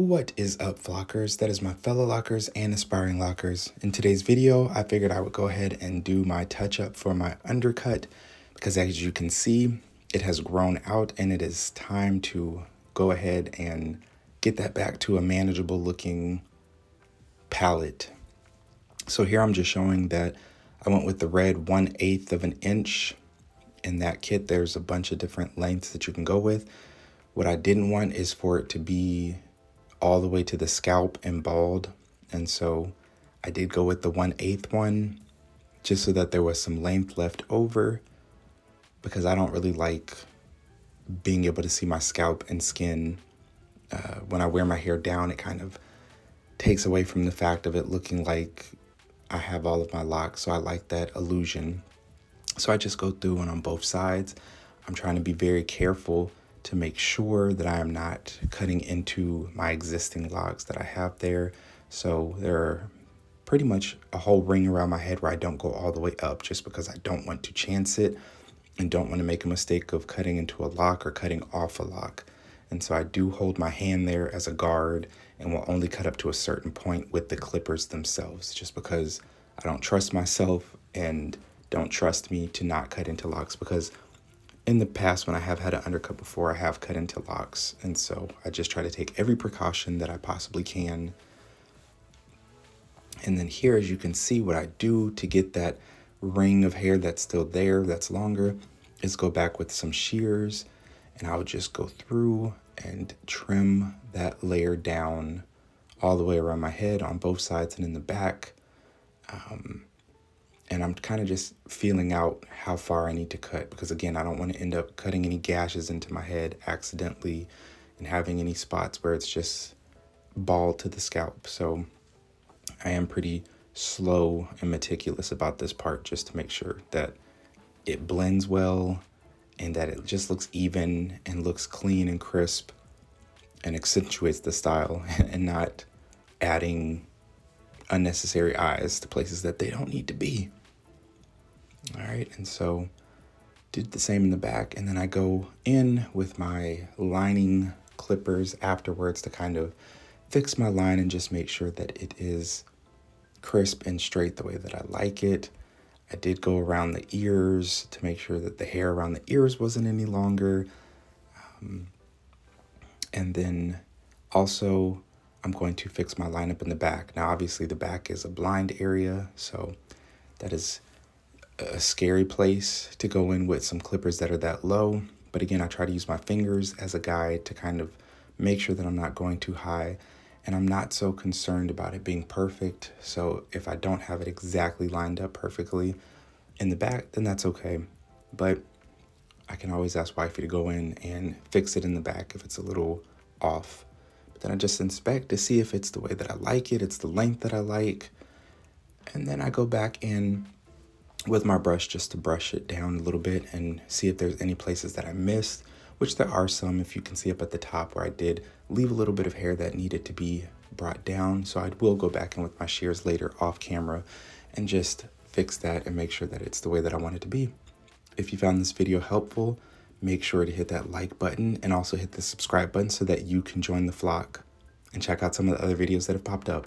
What is up, Flockers? That is my fellow Lockers and aspiring Lockers. In today's video, I figured I would go ahead and do my touch-up for my undercut because as you can see, it has grown out and it is time to go ahead and get that back to a manageable looking palette. So here I'm just showing that I went with the red 1/8 of an inch. In that kit, there's a bunch of different lengths that you can go with. What I didn't want is for it to be all the way to the scalp and bald. And so I did go with the 1/8 one just so that there was some length left over because I don't really like being able to see my scalp and skin. When I wear my hair down, it kind of takes away from the fact of it looking like I have all of my locks. So I like that illusion. So I just go through and on both sides, I'm trying to be very careful to make sure that I am not cutting into my existing locks that I have there. So there are pretty much a whole ring around my head where I don't go all the way up just because I don't want to chance it and don't want to make a mistake of cutting into a lock or cutting off a lock. And so I do hold my hand there as a guard and will only cut up to a certain point with the clippers themselves just because I don't trust myself and don't trust me to not cut into locks, because in the past, when I have had an undercut before, I have cut into locks. And so I just try to take every precaution that I possibly can. And then here, as you can see, what I do to get that ring of hair that's still there, that's longer, is go back with some shears. And I'll just go through and trim that layer down all the way around my head on both sides and in the back. And I'm kind of just feeling out how far I need to cut because, again, I don't want to end up cutting any gashes into my head accidentally and having any spots where it's just bald to the scalp. So I am pretty slow and meticulous about this part just to make sure that it blends well and that it just looks even and looks clean and crisp and accentuates the style and not adding unnecessary eyes to places that they don't need to be. All right, and so did the same in the back, and then I go in with my lining clippers afterwards to kind of fix my line and just make sure that it is crisp and straight the way that I like it. I did go around the ears to make sure that the hair around the ears wasn't any longer. And then also I'm going to fix my lineup in the back. Now, obviously the back is a blind area, so that is a scary place to go in with some clippers that are that low. But again, I try to use my fingers as a guide to kind of make sure that I'm not going too high. And I'm not so concerned about it being perfect. So if I don't have it exactly lined up perfectly in the back, then that's okay. But I can always ask wifey to go in and fix it in the back if it's a little off. But then I just inspect to see if it's the way that I like it, it's the length that I like. And then I go back in with my brush just to brush it down a little bit and see if there's any places that I missed, which there are some, if you can see up at the top where I did leave a little bit of hair that needed to be brought down. So I will go back in with my shears later off camera and just fix that and make sure that it's the way that I want it to be. If you found this video helpful, make sure to hit that like button and also hit the subscribe button so that you can join the flock and check out some of the other videos that have popped up.